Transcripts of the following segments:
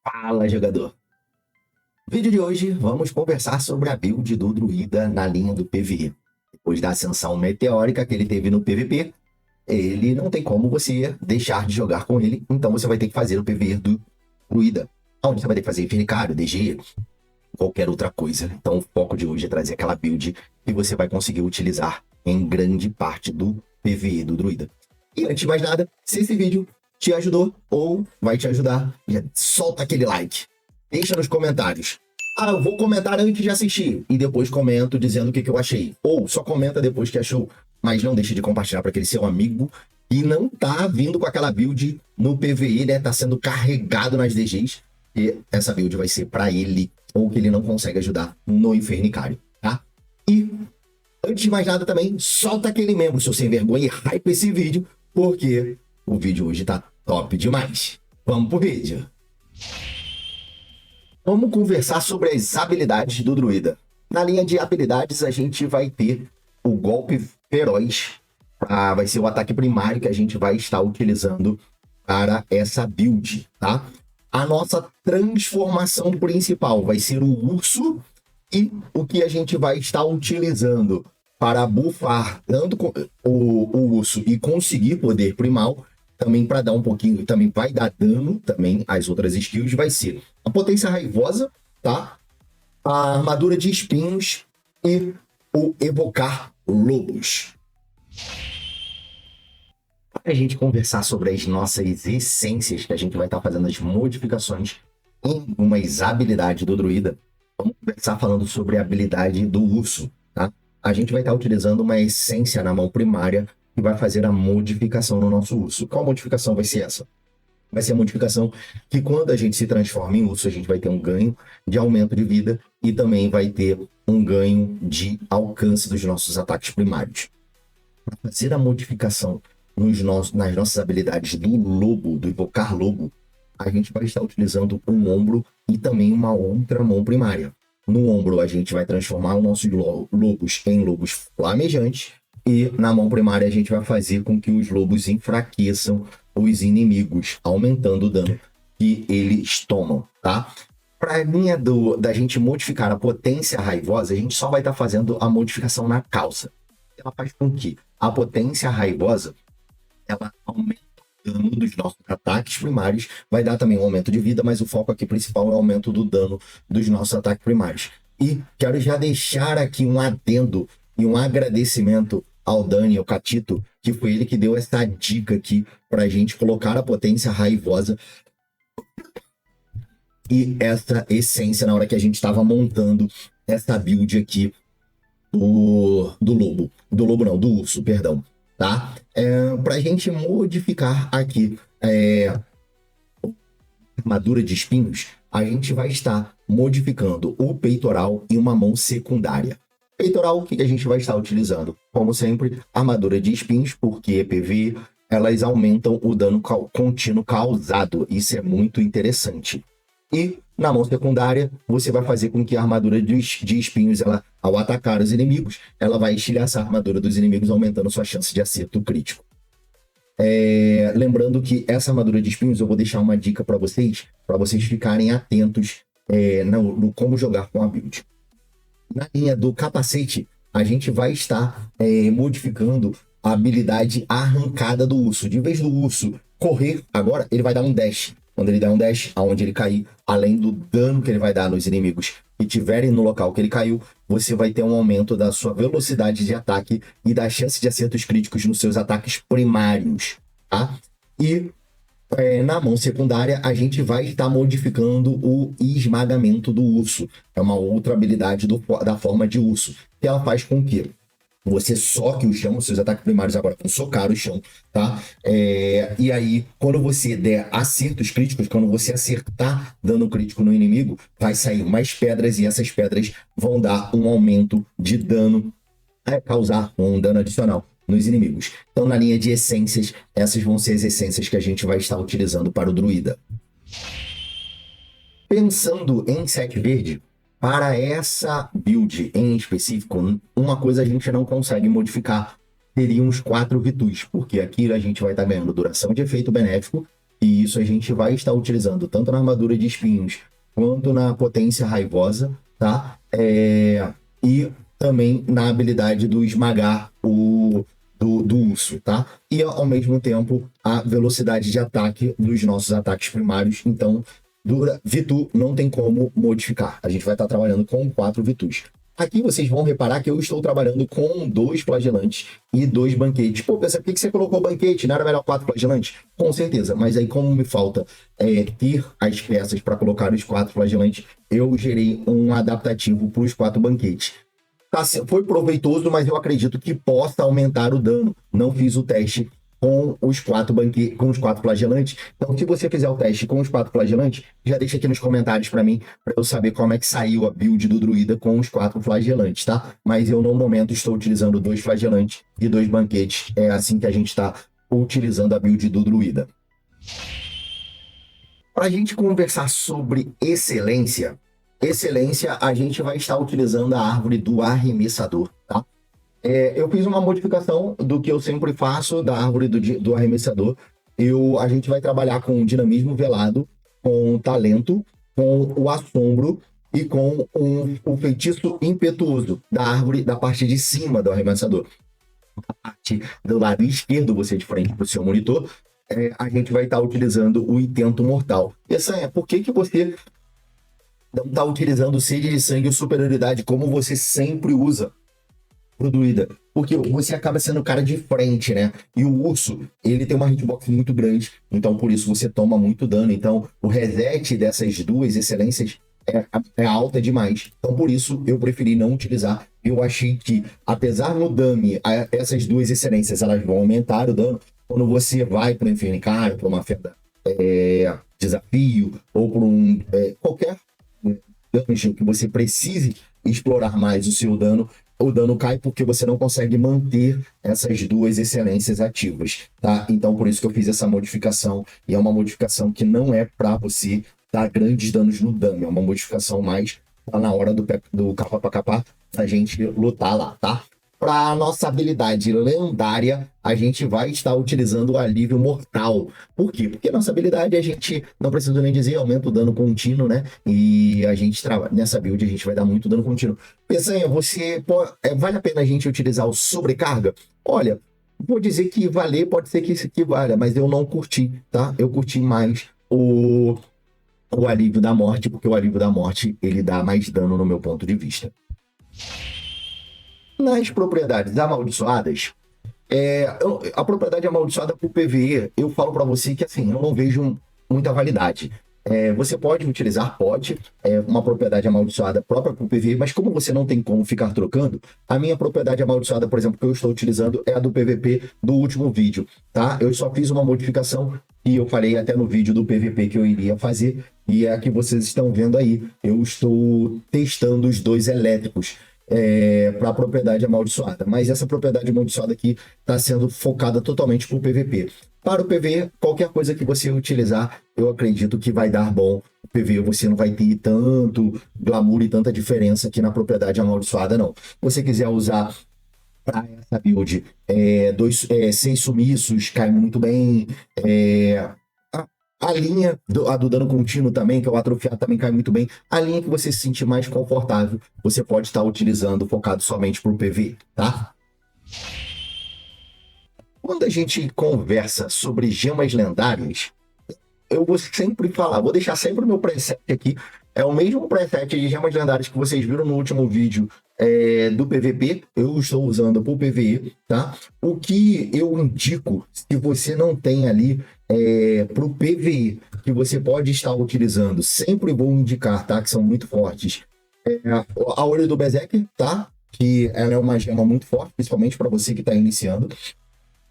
Fala, jogador! No vídeo de hoje, vamos conversar sobre a build do druida na linha do PvE. Depois da ascensão meteórica que ele teve no PvP, ele não tem como você deixar de jogar com ele, então você vai ter que fazer o PvE do druida, onde você vai ter que fazer infernicário, DG, qualquer outra coisa. Então o foco de hoje é trazer aquela build que você vai conseguir utilizar em grande parte do PvE do druida. E antes de mais nada, se esse vídeo te ajudou ou vai te ajudar, já solta aquele like. Deixa nos comentários. Eu vou comentar antes de assistir e depois comento dizendo o que eu achei. Ou só comenta depois que achou, mas não deixe de compartilhar para aquele seu amigo e não tá vindo com aquela build no PvE, né? Tá sendo carregado nas DGs e essa build vai ser para ele ou que ele não consegue ajudar no infernicário, tá? E antes de mais nada também, solta aquele membro, seu sem vergonha, e hype esse vídeo, porque o vídeo hoje tá top demais. Vamos pro vídeo. Vamos conversar sobre as habilidades do druida. Na linha de habilidades, a gente vai ter o golpe feroz. Vai ser o ataque primário que a gente vai estar utilizando para essa build, tá? A nossa transformação principal vai ser o urso. E o que a gente vai estar utilizando para buffar tanto o urso e conseguir poder primal, também para dar um pouquinho, também vai dar dano, também as outras skills, vai ser a potência raivosa, tá? A armadura de espinhos e o evocar lobos. Para a gente conversar sobre as nossas essências, que a gente vai estar fazendo as modificações em umas habilidades do druida, vamos começar falando sobre a habilidade do urso, tá? A gente vai estar utilizando uma essência na mão primária que vai fazer a modificação no nosso urso. Qual modificação vai ser essa? Vai ser a modificação que quando a gente se transforma em urso, a gente vai ter um ganho de aumento de vida e também vai ter um ganho de alcance dos nossos ataques primários. Para fazer a modificação nas nossas habilidades do lobo, do invocar lobo, a gente vai estar utilizando um ombro e também uma outra mão primária. No ombro, a gente vai transformar os nossos lobos em lobos flamejantes e na mão primária a gente vai fazer com que os lobos enfraqueçam os inimigos, aumentando o dano que eles tomam, tá? Para a linha da gente modificar a potência raivosa, a gente só vai estar fazendo a modificação na calça. Ela faz com que a potência raivosa ela aumenta o dano dos nossos ataques primários, vai dar também um aumento de vida, mas o foco aqui principal é o aumento do dano dos nossos ataques primários. E quero já deixar aqui um adendo e um agradecimento ao Dani, ao Catito, que foi ele que deu essa dica aqui pra gente colocar a potência raivosa e essa essência na hora que a gente estava montando essa build aqui do urso, perdão, tá? Pra gente modificar aqui armadura de espinhos, a gente vai estar modificando o peitoral e uma mão secundária. Peitoral, o que a gente vai estar utilizando? Como sempre, armadura de espinhos, porque PV, elas aumentam o dano contínuo causado. Isso é muito interessante. E na mão secundária, você vai fazer com que a armadura de espinhos, ela, ao atacar os inimigos, ela vai estilhaçar a armadura dos inimigos, aumentando sua chance de acerto crítico. Lembrando que essa armadura de espinhos, eu vou deixar uma dica para vocês ficarem atentos no como jogar com a build. Na linha do capacete, a gente vai estar modificando a habilidade arrancada do urso. De vez do urso correr, agora ele vai dar um dash. Quando ele der um dash, aonde ele cair, além do dano que ele vai dar nos inimigos que estiverem no local que ele caiu, você vai ter um aumento da sua velocidade de ataque e da chance de acertos críticos nos seus ataques primários, tá? E na mão secundária, a gente vai estar modificando o esmagamento do urso. É uma outra habilidade da forma de urso, que ela faz com que você soque o chão, seus ataques primários agora vão socar o chão, tá? E aí, quando você der acertos críticos, quando você acertar dano crítico no inimigo, vai sair mais pedras e essas pedras vão dar um aumento de dano, causar um dano adicional nos inimigos. Então, na linha de essências, essas vão ser as essências que a gente vai estar utilizando para o druida. Pensando em set verde, para essa build em específico, uma coisa a gente não consegue modificar. Teriam os 4 ritus, porque aqui a gente vai estar ganhando duração de efeito benéfico e isso a gente vai estar utilizando tanto na armadura de espinhos quanto na potência raivosa, tá? E também na habilidade do esmagar do urso, tá? E ao mesmo tempo a velocidade de ataque dos nossos ataques primários. Então, Vitu não tem como modificar. A gente vai estar trabalhando com 4 Vitus. Aqui vocês vão reparar que eu estou trabalhando com 2 flagelantes e 2 banquetes. Pô, pensa, por que você colocou banquete? Não era melhor 4 flagelantes? Com certeza, mas aí como me falta ter as peças para colocar os 4 flagelantes, eu gerei um adaptativo para os 4 banquetes. Foi proveitoso, mas eu acredito que possa aumentar o dano. Não fiz o teste com os 4 flagelantes. Então, se você fizer o teste com os 4 flagelantes, já deixa aqui nos comentários para mim, para eu saber como é que saiu a build do druida com os 4 flagelantes, tá? Mas eu, no momento, estou utilizando 2 flagelantes e 2 banquetes. É assim que a gente está utilizando a build do druida. Para a gente conversar sobre excelência, a gente vai estar utilizando a árvore do arremessador, tá? Eu fiz uma modificação do que eu sempre faço da árvore do arremessador. A gente vai trabalhar com dinamismo velado, com talento, com o assombro e com o feitiço impetuoso da árvore da parte de cima do arremessador. A parte do lado esquerdo, você de frente para o seu monitor, a gente vai estar utilizando o intento mortal. Por que você não está utilizando sede de sangue ou superioridade como você sempre usa pro druida? Porque você acaba sendo o cara de frente, né? E o urso, ele tem uma hitbox muito grande, então por isso você toma muito dano. Então o reset dessas 2 excelências é alta demais. Então por isso eu preferi não utilizar. Eu achei que, apesar no dummy, essas 2 excelências elas vão aumentar o dano. Quando você vai para o Infernicário, para uma fenda desafio, ou para qualquer dungeon que você precise explorar mais o seu dano, o dano cai porque você não consegue manter essas 2 excelências ativas, tá? Então, por isso que eu fiz essa modificação, e é uma modificação que não é para você dar grandes danos no dummy, é uma modificação mais pra na hora do capa para capa a gente lutar lá, tá? Para a nossa habilidade lendária, a gente vai estar utilizando o alívio mortal. Por quê? Porque nossa habilidade, a gente, não precisa nem dizer, aumenta o dano contínuo, né? E a gente nessa build a gente vai dar muito dano contínuo. Peçanha, vale a pena a gente utilizar o sobrecarga? Olha, vou dizer que pode ser que valha, mas eu não curti, tá? Eu curti mais o alívio da morte, porque o alívio da morte, ele dá mais dano no meu ponto de vista. Nas propriedades amaldiçoadas, a propriedade amaldiçoada para o PvE, eu falo para você que assim, eu não vejo muita validade. Você pode utilizar, uma propriedade amaldiçoada própria para o PvE, mas como você não tem como ficar trocando, a minha propriedade amaldiçoada, por exemplo, que eu estou utilizando é a do PVP do último vídeo, tá? Eu só fiz uma modificação e eu falei até no vídeo do PVP que eu iria fazer, e é a que vocês estão vendo aí. Eu estou testando os 2 elétricos para a propriedade amaldiçoada, mas essa propriedade amaldiçoada aqui está sendo focada totalmente para o PVP. Para o PVE, qualquer coisa que você utilizar, eu acredito que vai dar bom. O PVE você não vai ter tanto glamour e tanta diferença aqui na propriedade amaldiçoada, não. Se você quiser usar para essa build, 6 sumiços, cai muito bem. A linha do dano contínuo também, que é o atrofiado, também cai muito bem. A linha que você se sentir mais confortável, você pode estar utilizando focado somente para o PV, tá? Quando a gente conversa sobre gemas lendárias, eu vou sempre falar, vou deixar sempre o meu preset aqui. É o mesmo preset de gemas lendárias que vocês viram no último vídeo do PVP, eu estou usando para o PVE, tá? O que eu indico, se você não tem ali para o PVE, que você pode estar utilizando, sempre vou indicar, tá? Que são muito fortes. A Olho do Berserker, tá? Que ela é uma gema muito forte, principalmente para você que está iniciando.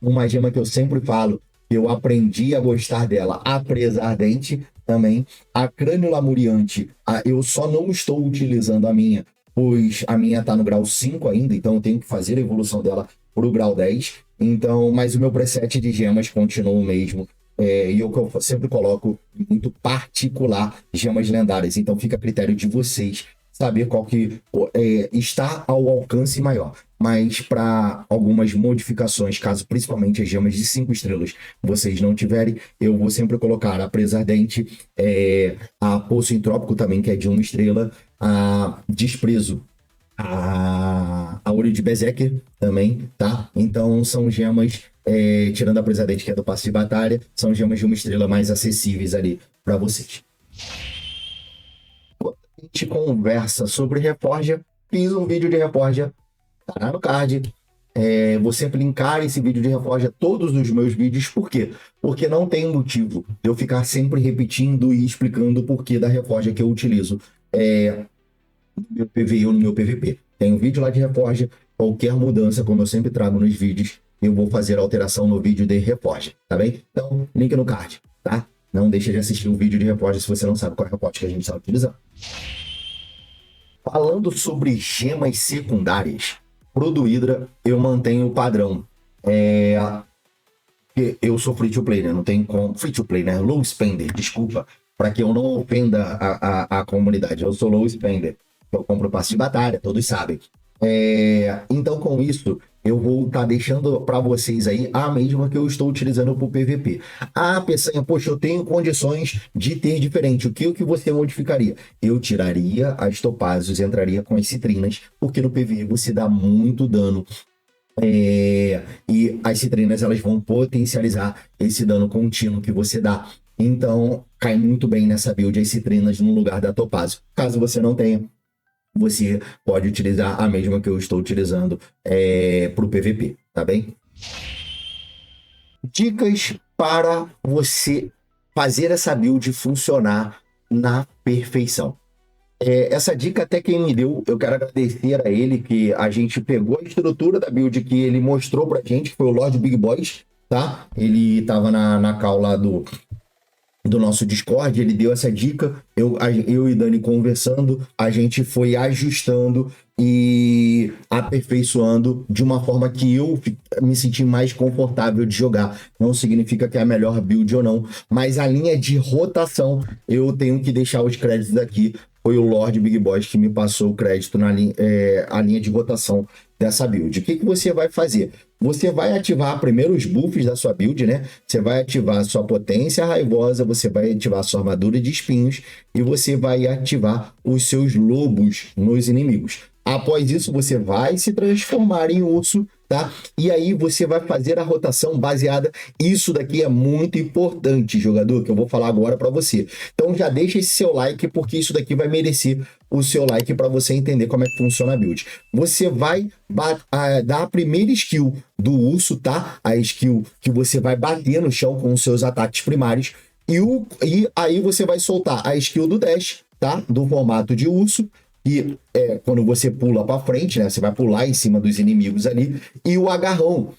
Uma gema que eu sempre falo, eu aprendi a gostar dela, a Presa Ardente também. A Crânio Lamuriante, eu só não estou utilizando a minha, pois a minha está no grau 5 ainda, então eu tenho que fazer a evolução dela para o grau 10. Então, mas o meu preset de gemas continua o mesmo. E eu sempre coloco muito particular gemas lendárias. Então fica a critério de vocês saber qual que está ao alcance maior. Mas para algumas modificações, caso principalmente as gemas de 5 estrelas vocês não tiverem, eu vou sempre colocar a Presa Ardente, a Poço Entrópico também, que é de 1 estrela, a Desprezo, a Olho de Berserker também, tá? Então são gemas, tirando a Presa Ardente, que é do passe de batalha, são gemas de 1 estrela mais acessíveis ali para vocês. A gente conversa sobre Reforja. Fiz um vídeo de Reforja, tá no card. Vou sempre linkar esse vídeo de Reforja todos os meus vídeos. Por quê? Porque não tem motivo de eu ficar sempre repetindo e explicando o porquê da Reforja que eu utilizo no meu PVE ou no meu PVP. Tem um vídeo lá de Reforja. Qualquer mudança, como eu sempre trago nos vídeos, eu vou fazer alteração no vídeo de Reforja, tá bem? Então, link no card, tá? Não deixa de assistir o vídeo de Reforja se você não sabe qual é a Reforja que a gente está utilizando. Falando sobre gemas secundárias, pro Druida eu mantenho o padrão. Eu sou free to play, né? Não tem como. Free to play, né? Low spender, desculpa. Para que eu não ofenda a comunidade. Eu sou low spender. Eu compro passe de batalha, todos sabem. Então, com isso, eu vou estar deixando para vocês aí a mesma que eu estou utilizando para o PVP. Ah, Peçanha, poxa, eu tenho condições de ter diferente. O que você modificaria? Eu tiraria as topázios e entraria com as citrinas, porque no PVE você dá muito dano. E as citrinas elas vão potencializar esse dano contínuo que você dá. Então, cai muito bem nessa build as citrinas no lugar da topázio. Caso você não tenha, você pode utilizar a mesma que eu estou utilizando para o PVP, tá bem? Dicas para você fazer essa build funcionar na perfeição. Essa dica até quem me deu, eu quero agradecer a ele, que a gente pegou a estrutura da build que ele mostrou pra gente, que foi o Lord Big Boys, tá? Ele tava na call lá do nosso Discord, ele deu essa dica, eu e Dani conversando, a gente foi ajustando e aperfeiçoando de uma forma que eu me senti mais confortável de jogar. Não significa que é a melhor build ou não, mas a linha de rotação, eu tenho que deixar os créditos aqui. Foi o Lord Big Boss que me passou o crédito na a linha de rotação dessa build. O que você vai fazer? Você vai ativar primeiro os buffs da sua build, né? Você vai ativar a sua potência raivosa, você vai ativar a sua armadura de espinhos e você vai ativar os seus lobos nos inimigos. Após isso, você vai se transformar em urso, tá? E aí você vai fazer a rotação baseada. Isso daqui é muito importante, jogador, que eu vou falar agora para você. Então já deixa esse seu like, porque isso daqui vai merecer o seu like para você entender como é que funciona a build. Você vai dar a primeira skill do urso, tá? A skill que você vai bater no chão com os seus ataques primários. E aí você vai soltar a skill do dash, tá? Do formato de urso. E quando você pula para frente, né? Você vai pular em cima dos inimigos ali. E o agarrão,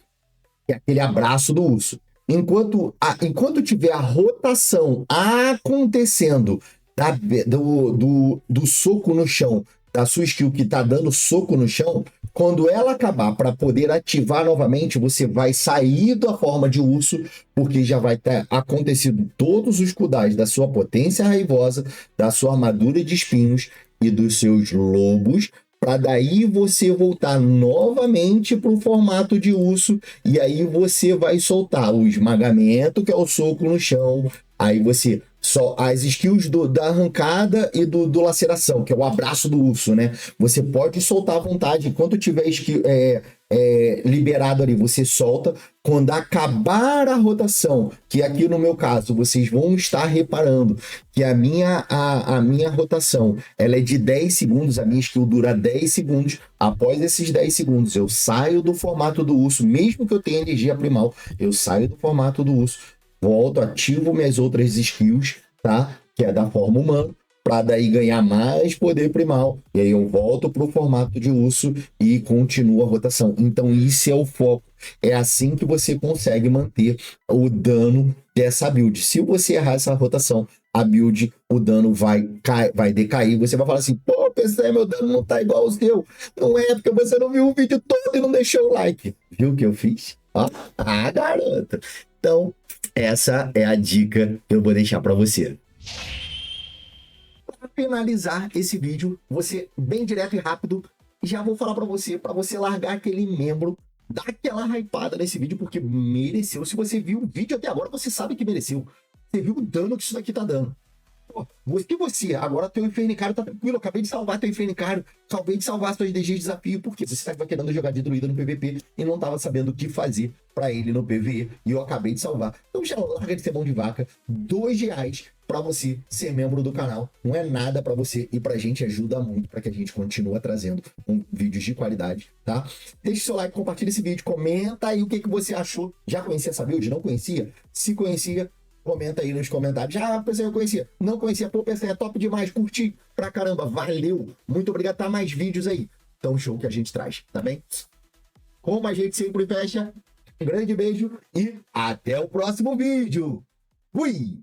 que é aquele abraço do urso. Enquanto tiver a rotação acontecendo do soco no chão, da sua skill que tá dando soco no chão, quando ela acabar, para poder ativar novamente, você vai sair da forma de urso, porque já vai ter acontecido todos os cooldowns da sua potência raivosa, da sua armadura de espinhos e dos seus lobos, para daí você voltar novamente para o formato de urso, e aí você vai soltar o esmagamento, que é o soco no chão, aí você só as skills da arrancada e do laceração, que é o abraço do urso, né? Você pode soltar à vontade, enquanto tiver liberado ali, você solta. Quando acabar a rotação, que aqui no meu caso, vocês vão estar reparando que a minha rotação, ela é de 10 segundos, a minha skill dura 10 segundos. Após esses 10 segundos, eu saio do formato do urso, mesmo que eu tenha energia primal, eu saio do formato do urso, volto, ativo minhas outras skills, tá? Que é da forma humana, para daí ganhar mais poder primal. E aí eu volto para o formato de urso e continuo a rotação. Então isso é o foco. É assim que você consegue manter o dano dessa build. Se você errar essa rotação, a build, o dano vai decair. Você vai falar assim, pô, PC, meu dano não tá igual ao seu. Não é porque você não viu o vídeo todo e não deixou o like. Viu o que eu fiz? Ó, garoto. Então, essa é a dica que eu vou deixar para você. Para finalizar esse vídeo, você bem direto e rápido, já vou falar para você largar aquele membro, dar aquela hypada nesse vídeo, porque mereceu. Se você viu o vídeo até agora, você sabe que mereceu. Você viu o dano que isso daqui tá dando. Pô, você agora teu infernicário tá tranquilo, eu acabei de salvar teu infernicário, acabei de salvar suas DGs de desafio, porque você estava querendo jogar de druida no PVP e não tava sabendo o que fazer para ele no PVE, e eu acabei de salvar. Então já larga de ser mão de vaca, R$2 para você ser membro do canal, não é nada para você e pra gente ajuda muito para que a gente continue trazendo vídeos de qualidade, tá? Deixe seu like, compartilha esse vídeo, comenta aí o que você achou. Já conhecia essa build? Não conhecia? Se conhecia, comenta aí nos comentários. Ah, pensei, eu conhecia. Não conhecia. Pô, pensei, é top demais. Curti pra caramba. Valeu. Muito obrigado. Tá mais vídeos aí. Então, show que a gente traz, tá bem? Como a gente sempre fecha, um grande beijo e até o próximo vídeo. Fui!